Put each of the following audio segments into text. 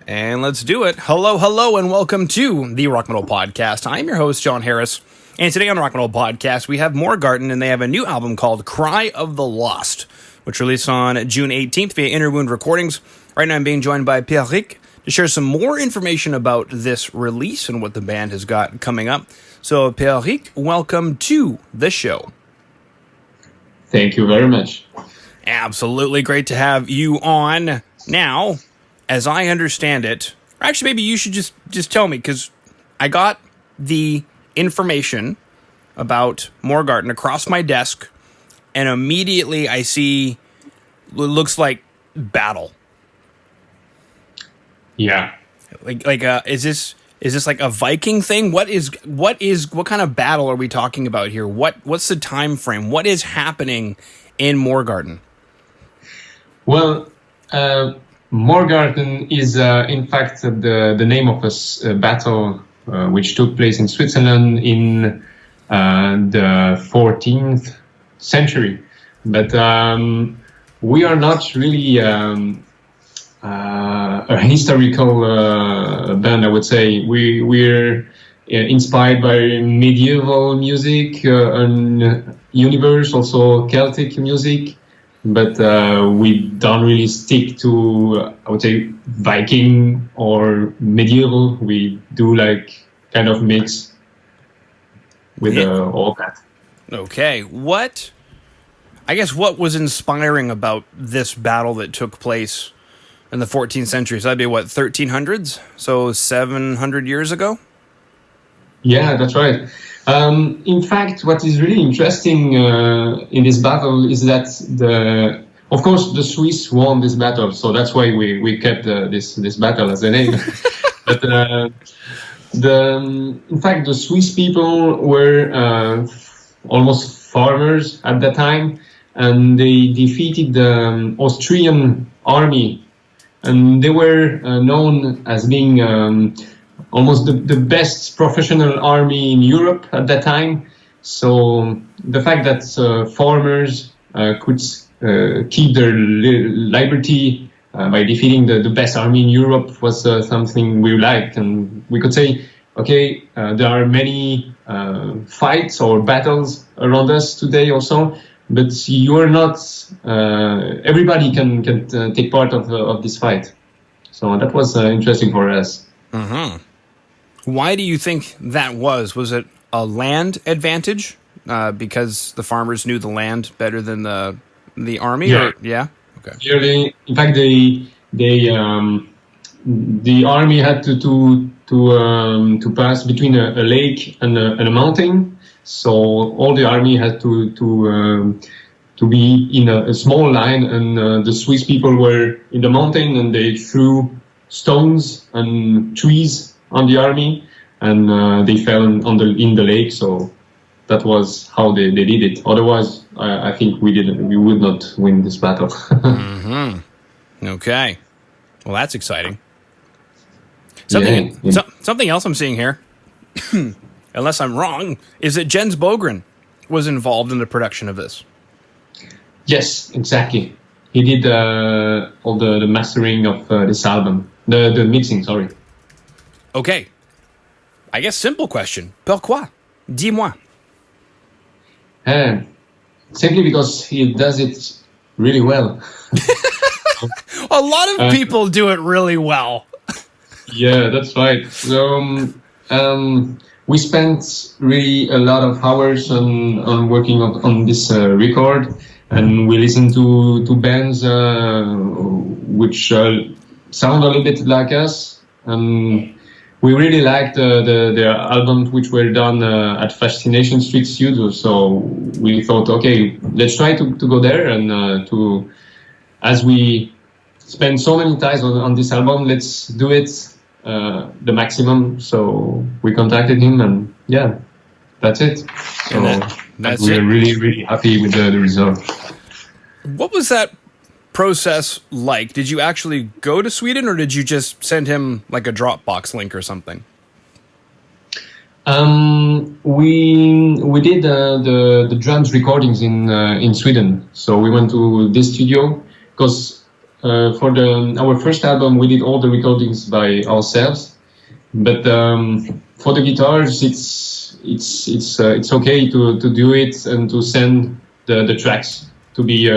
And let's do it. Hello, hello, and welcome to the Rock Metal Podcast. I'm your host, John Harris. And today on the Rock Metal Podcast, we have MORGARTEN, and they have a new album called Cry of the Lost, which released on June 18th via Interwound Recordings. Right now I'm being joined by Pierric to share some more information about this release and what the band has got coming up. So, Pierric, welcome to the show. Thank you very much. Absolutely great to have you on. Now, as I understand it, actually, maybe you should just tell me, because I got the information about MORGARTEN across my desk, and immediately I see it looks like battle. Yeah. Is this like a Viking thing? What kind of battle are we talking about here? What's the time frame? What is happening in MORGARTEN? Well, MORGARTEN is in fact the name of a battle which took place in Switzerland in the 14th century. But we are not really a historical band, I would say. We're inspired by medieval music and universe, also Celtic music. But we don't really stick to, I would say, Viking or medieval. We do like kind of mix with all that. Okay, what was inspiring about this battle that took place in the 14th century? So that'd be what, 1300s? So 700 years ago? Yeah, that's right. In fact, what is really interesting in this battle is that of course, the Swiss won this battle, so that's why we kept this battle as a name. But in fact, the Swiss people were almost farmers at that time, and they defeated the Austrian army, and they were known as being almost the best professional army in Europe at that time. So the fact that farmers could keep their liberty by defeating the best army in Europe was something we liked. And we could say, okay, there are many fights or battles around us today also, but you're not, everybody can take part of this fight. So that was interesting for us. Mm-hmm. Why do you think that was? Was it a land advantage because the farmers knew the land better than the army? Yeah. Yeah. Okay. Clearly, in fact, the army had to pass between a lake and a mountain. So all the army had to be in a small line, and the Swiss people were in the mountain, and they threw stones and trees on the army, and they fell in the lake. So that was how they did it. Otherwise, I think we would not win this battle. Mm-hmm. Okay, well, that's exciting. Something else I'm seeing here, unless I'm wrong, is that Jens Bogren was involved in the production of this. Yes, exactly. He did all the mastering of this album, the mixing. Sorry. Okay. I guess simple question. Pourquoi? Dis-moi. Simply because he does it really well. A lot of people do it really well. Yeah, that's right. So we spent really a lot of hours on working on this record, and we listened to bands which sound a little bit like us, and we really liked the albums which were done at Fascination Street Studio. So we thought, okay, let's try to go there, and as we spend so many times on this album, let's do it the maximum. So we contacted him, and yeah, that's it. So we're really, really happy with the result. What was that process like? Did you actually go to Sweden, or did you just send him like a Dropbox link or something? We did the drums recordings in Sweden. So we went to this studio because for our first album, we did all the recordings by ourselves. But for the guitars, it's okay to do it and to send the tracks to be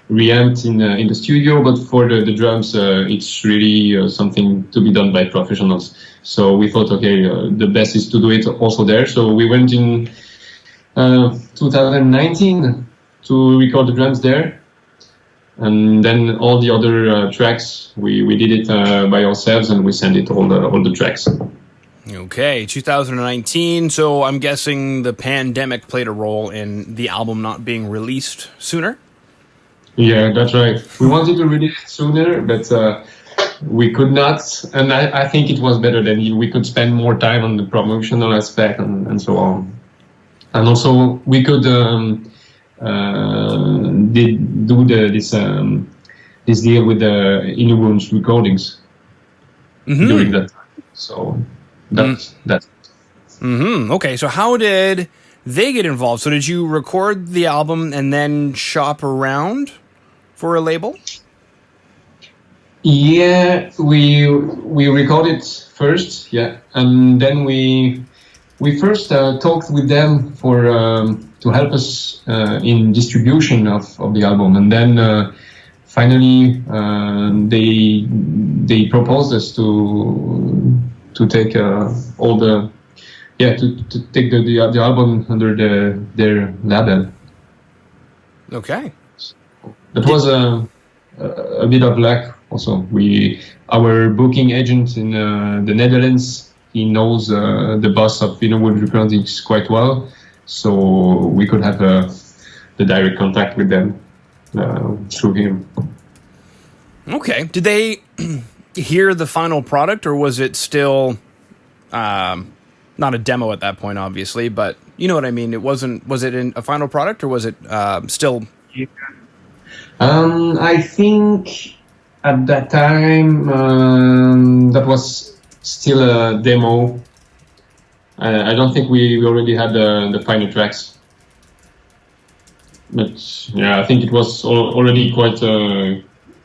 reamped in the studio. But for the drums, it's really something to be done by professionals. So we thought, okay, the best is to do it also there. So we went in 2019 to record the drums there. And then all the other tracks, we did it by ourselves, and we sent it all the tracks. Okay, 2019. So I'm guessing the pandemic played a role in the album not being released sooner? Yeah, that's right. We wanted to release it sooner, but we could not. And I think it was better than we could spend more time on the promotional aspect and so on. And also, we could do this deal with the Innuwounds recordings during that time. So that's Okay, so how did they get involved? So did you record the album and then shop around for a label? Yeah, we recorded first, and then we first talked with them for to help us in distribution of the album, and then finally they proposed us to take all the to take the album under their label. Okay, that was a bit of luck. Also, our booking agent in the Netherlands, he knows the boss of Innuwounds Recordings quite well, so we could have the direct contact with them through him. Okay. Did they hear the final product, or was it still not a demo at that point, obviously, but you know what I mean? It wasn't. Was it in a final product, or was it still? I think at that time that was still a demo. I don't think we already had the final tracks. But yeah, I think it was already quite a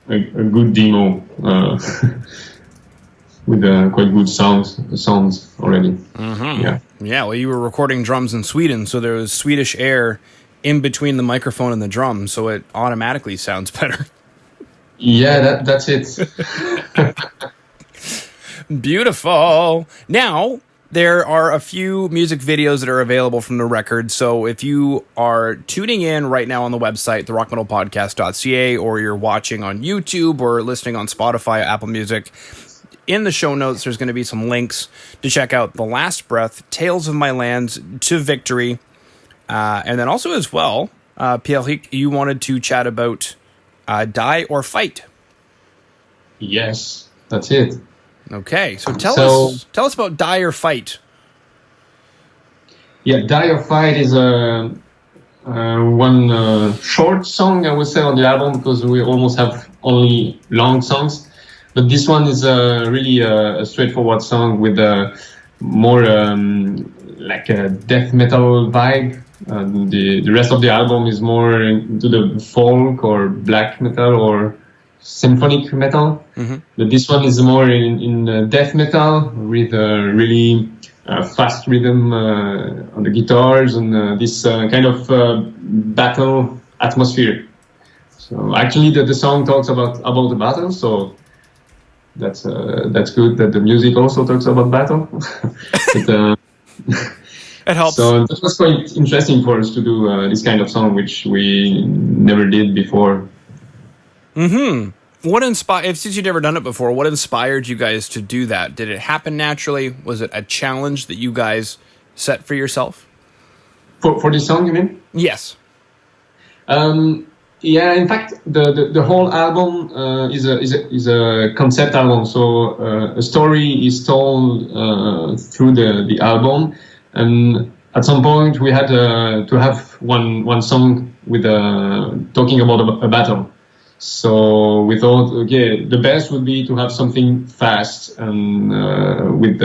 good demo with quite good sounds already. Mm-hmm. Yeah. Well, you were recording drums in Sweden, so there was Swedish air in between the microphone and the drum, so it automatically sounds better. Yeah, that's it. Beautiful. Now, there are a few music videos that are available from the record, so if you are tuning in right now on the website, therockmetalpodcast.ca, or you're watching on YouTube or listening on Spotify, Apple Music, in the show notes, there's going to be some links to check out The Last Breath, Tales of My Lands, To Victory, and then also as well, Pierric, you wanted to chat about Die or Fight. Yes, that's it. Okay, so tell us about Die or Fight. Yeah, Die or Fight is one short song, I would say, on the album, because we almost have only long songs. But this one is really a straightforward song with more like a death metal vibe. The rest of the album is more into the folk or black metal or symphonic metal. Mm-hmm. But this one is more in death metal with a really fast rhythm on the guitars and this kind of battle atmosphere. So actually the song talks about the battle, so that's good that the music also talks about battle. But, it helps. So that was quite interesting for us to do this kind of song, which we never did before. Mm-hmm. Since you'd never done it before, what inspired you guys to do that? Did it happen naturally? Was it a challenge that you guys set for yourself? For this song, you mean? Yes. Yeah, in fact, the whole album is a concept album. So a story is told through the album, and at some point we had to have one song with talking about a battle. So we thought, okay, the best would be to have something fast and with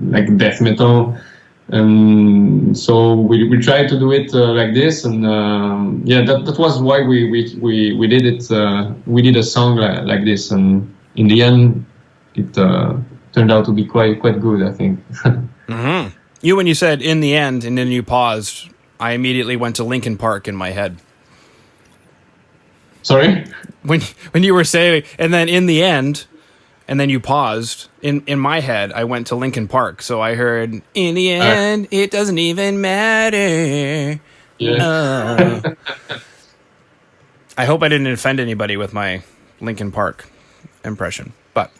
like death metal And so we tried to do it like this, and that was why we did it. We did a song like this, and in the end, it turned out to be quite good, I think. Mm-hmm. When you said in the end, and then you paused, I immediately went to Linkin Park in my head. Sorry? When you were saying, and then in the end, and then you paused, in my head, I went to Linkin Park. So I heard, in the end, it doesn't even matter. Yeah. I hope I didn't offend anybody with my Linkin Park impression. But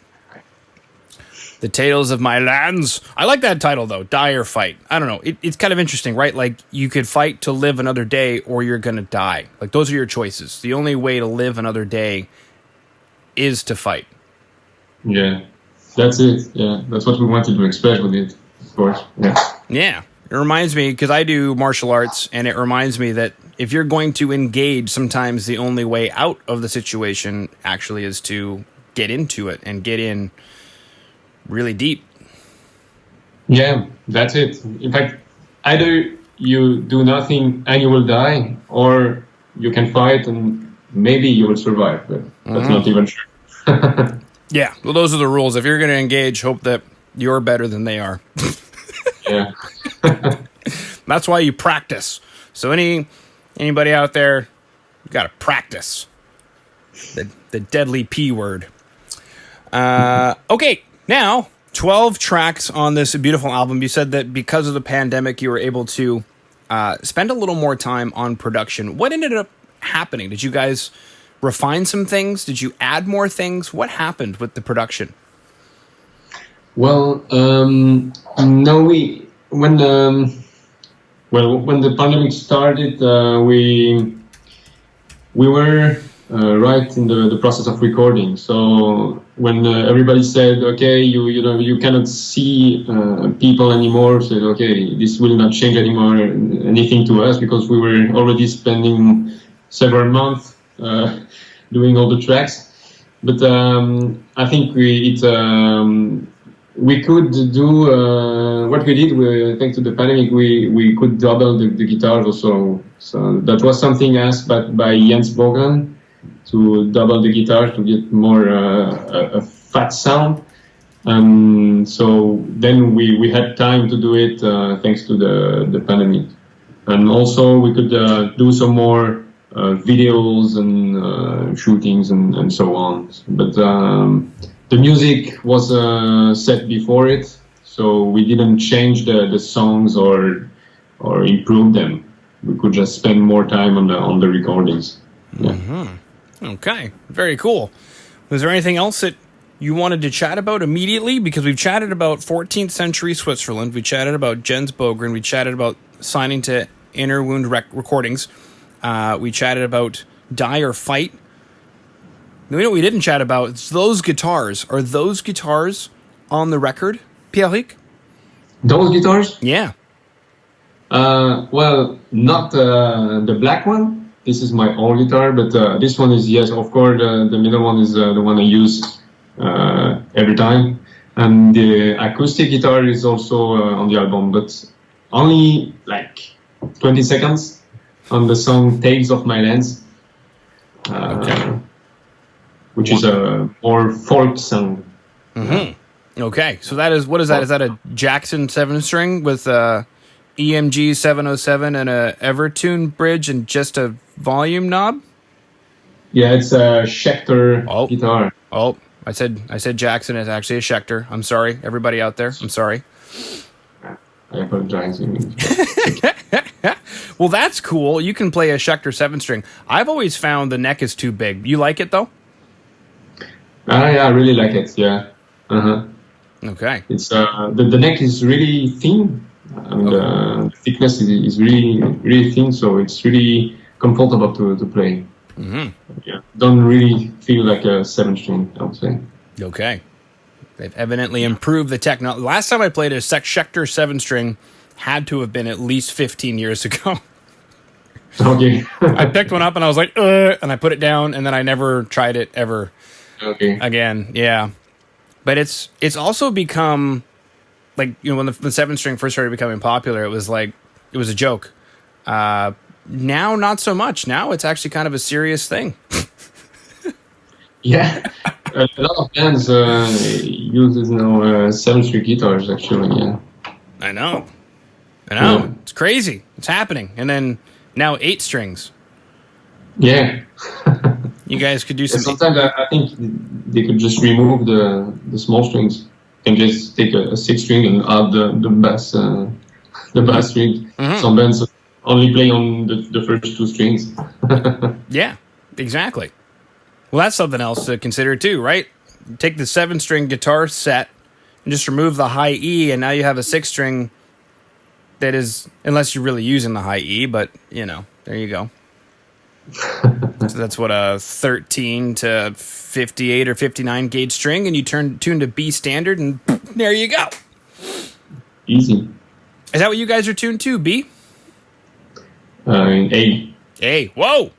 The Tales of My Lands. I like that title, though. Die or Fight. I don't know. It's kind of interesting, right? Like, you could fight to live another day, or you're going to die. Like, those are your choices. The only way to live another day is to fight. Yeah, that's it. Yeah, that's what we wanted to express with it, of course. Yeah. Yeah. It reminds me, because I do martial arts, and it reminds me that if you're going to engage, sometimes the only way out of the situation actually is to get into it and get in really deep. Yeah, that's it. In fact, either you do nothing and you will die, or you can fight and maybe you will survive, but that's not even sure. Yeah, well, those are the rules. If you're going to engage, hope that you're better than they are. Yeah. That's why you practice. So anybody out there, you got to practice. The deadly P word. Okay, now 12 tracks on this beautiful album. You said that because of the pandemic, you were able to spend a little more time on production. What ended up happening? Did you guys refine some things? Did you add more things? What happened with the production? Well, no, when the pandemic started, we were right in the process of recording. So when everybody said, okay, you cannot see people anymore, said, okay, this will not change anymore anything to us, because we were already spending several months doing all the tracks. But I think we could do what we did. Thanks to the pandemic, we could double the guitars also. So that was something asked by Jens Bogren, to double the guitar to get more a fat sound. So then we had time to do it thanks to the pandemic. And also we could do some more videos and shootings and so on. But the music was set before it, so we didn't change the songs or improve them. We could just spend more time on the recordings. Yeah. Mm-hmm. Okay, very cool. Was there anything else that you wanted to chat about immediately? Because we've chatted about 14th century Switzerland, we chatted about Jens Bogren, we chatted about signing to Inner Wound Recordings, we chatted about Die or Fight. You know what we didn't chat about? It's those guitars. Are those guitars on the record, Pierric? Those guitars? Yeah. Well, not the black one. This is my old guitar, but this one is, yes, of course, the middle one is the one I use every time. And the acoustic guitar is also on the album, but only like 20 seconds on the song Tales of My Lands, which is a more folk song. Mm-hmm. Okay, so that is, what is that? Is that a Jackson 7-string with EMG 707 and a Evertune bridge and just a volume knob? Yeah, it's a Schecter guitar. Oh, I said Jackson. It's actually a Schecter. I'm sorry, everybody out there. I'm sorry. I apologize. Well, that's cool. You can play a Schecter 7-string. I've always found the neck is too big. You like it though? Yeah, I really like it. Yeah. Okay. It's the neck is really thin. And the thickness is really thin, so it's really comfortable to play. Mm-hmm. Yeah, don't really feel like a 7-string, I would say. Okay. They've evidently improved the technology. Last time I played a Schecter 7-string had to have been at least 15 years ago. Okay. I picked one up and I was like, and I put it down, and then I never tried it ever again. Yeah. But it's also become like, you know, when the 7-string first started becoming popular, it was a joke. Now, not so much. Now it's actually kind of a serious thing. Yeah, a lot of bands uses now 7-string guitars. Actually, yeah. I know. Yeah. It's crazy. It's happening. And then now 8 strings. Yeah. You guys could do some. Sometimes I think they could just remove the small strings and just take a 6-string and add the bass string. Mm-hmm. Some bands only play on the first 2 strings. Yeah, exactly. Well, that's something else to consider too, right? Take the 7-string guitar set and just remove the high E, and now you have a 6-string that is, unless you're really using the high E, but, you know, there you go. So that's what, a 13 to 58 or 59 gauge string, and you tune to B standard, and there you go. Easy. Is that what you guys are tuned to, B? A. A. Whoa!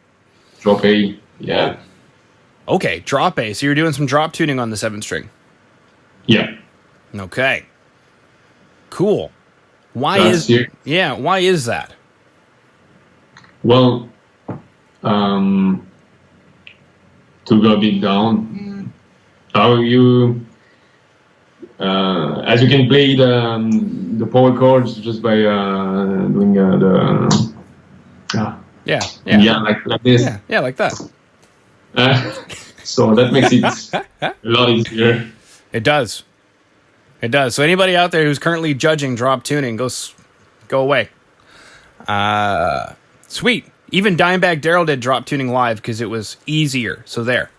Drop A. Yeah. Okay, drop A. So you're doing some drop tuning on the 7-string. Yeah. Okay. Cool. Why is that? Well, to go a bit down, how you as you can play the power chords just by doing like this. Yeah, like that. So that makes it a lot easier. It does. So anybody out there who's currently judging drop tuning, go away. Sweet. Even Dimebag Darrell did drop tuning live because it was easier. So there.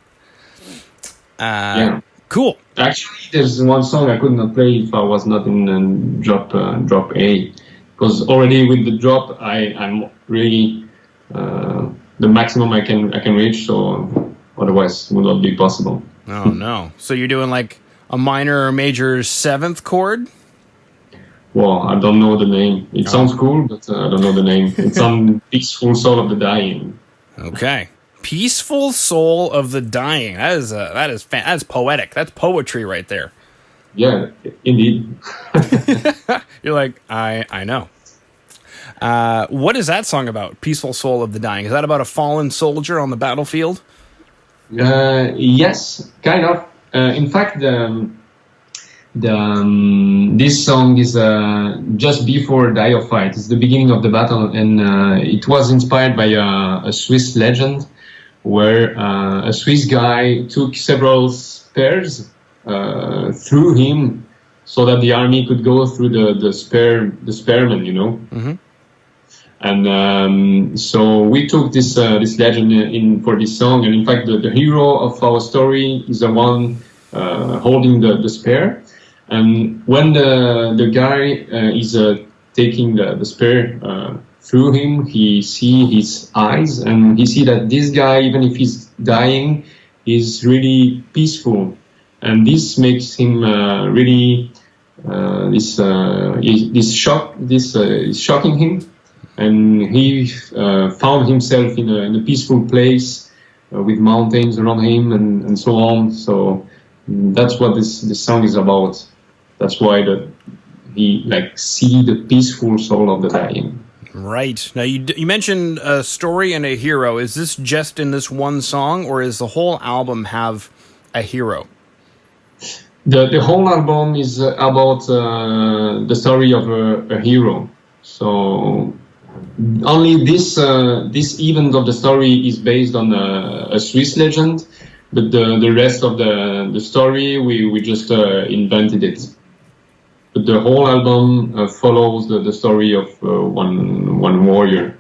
Cool. Actually, there's one song I could not play if I was not in drop A, because already with the drop I'm really the maximum I can reach. So otherwise, it would not be possible. Oh no! So you're doing like a minor or major 7th chord? Well, I don't know the name. It sounds cool, but I don't know the name. It's on Peaceful Soul of the Dying. Okay. Peaceful Soul of the Dying. That's poetic. That's poetry right there. Yeah, indeed. You're like, I know. What is that song about? Peaceful Soul of the Dying. Is that about a fallen soldier on the battlefield? Yes, kind of. In fact, this song is just before the Eye of Fight. It's the beginning of the battle, and it was inspired by a Swiss legend where a Swiss guy took several spears through him so that the army could go through the spearmen, you know. Mm-hmm. And so we took this legend in for this song, and in fact the hero of our story is the one holding the spear. And when the guy is taking the spear through him, he see his eyes, and he see that this guy, even if he's dying, is really peaceful, and this makes him really is shocking him, and he found himself in a peaceful place with mountains around him and so on. So that's what this song is about. That's why he see the peaceful soul of the dying. Right. Now, you mentioned a story and a hero. Is this just in this one song, or is the whole album have a hero? The whole album is about the story of a hero. So only this event of the story is based on a Swiss legend, but the rest of the story we just invented it. But the whole album follows the story of one warrior.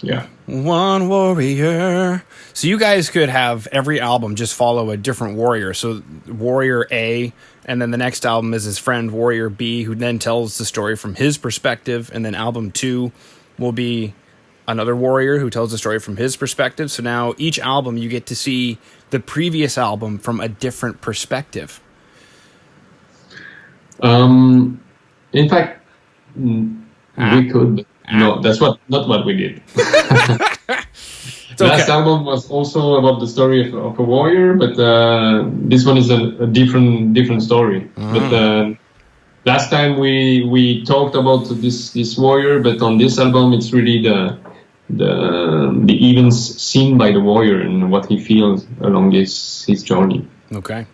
Yeah. One warrior. So you guys could have every album just follow a different warrior. So Warrior A, and then the next album is his friend Warrior B, who then tells the story from his perspective, and then album 2 will be another warrior who tells the story from his perspective. So now each album you get to see the previous album from a different perspective. In fact, we could. No, that's not what we did. Last album was also about the story of a warrior, but this one is a different story. But last time we talked about this warrior, but on this album it's really the events seen by the warrior and what he feels along his journey. Okay.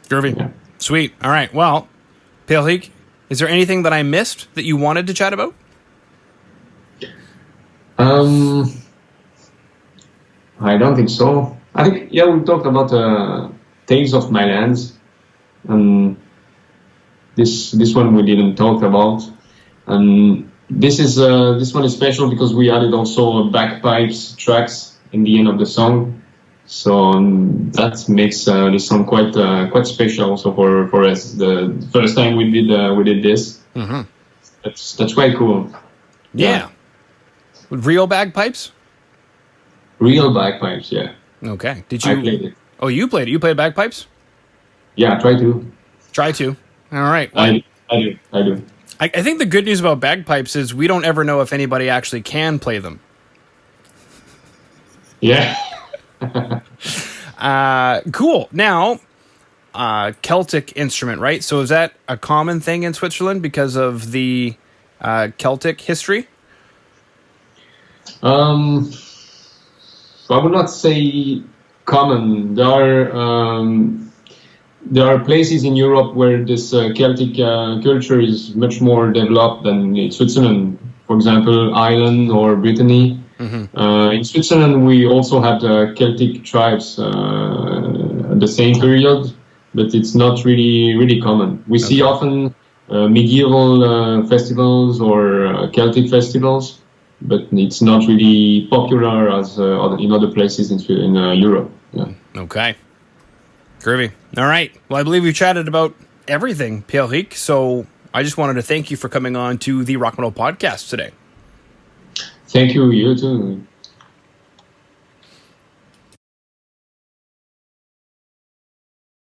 Groovy. Yeah. Sweet. All right. Well, Pierric, is there anything that I missed that you wanted to chat about? I don't think so. I think, yeah, we talked about Tales of My Lands. This one we didn't talk about. And this one is special because we added also bagpipes tracks in the end of the song. So that makes this song quite special also for us. The first time we did this, that's quite cool. Yeah. Real bagpipes? Real bagpipes, yeah. Okay. Did you? I played it. Oh, you played it. You played bagpipes? Yeah, try to. Try to. All right. I do. I think the good news about bagpipes is we don't ever know if anybody actually can play them. Yeah. Cool. Now, Celtic instrument, right? So is that a common thing in Switzerland because of the Celtic history? I would not say common. There are places in Europe where this Celtic culture is much more developed than in Switzerland. For example, Ireland or Brittany. In Switzerland, we also had Celtic tribes at the same period, but it's not really common. We see often medieval festivals or Celtic festivals, but it's not really popular as in other places in Europe. Yeah. Okay. Groovy. All right. Well, I believe we've chatted about everything, Pierric, so I just wanted to thank you for coming on to the Rock Metal Podcast today. Thank you. You too.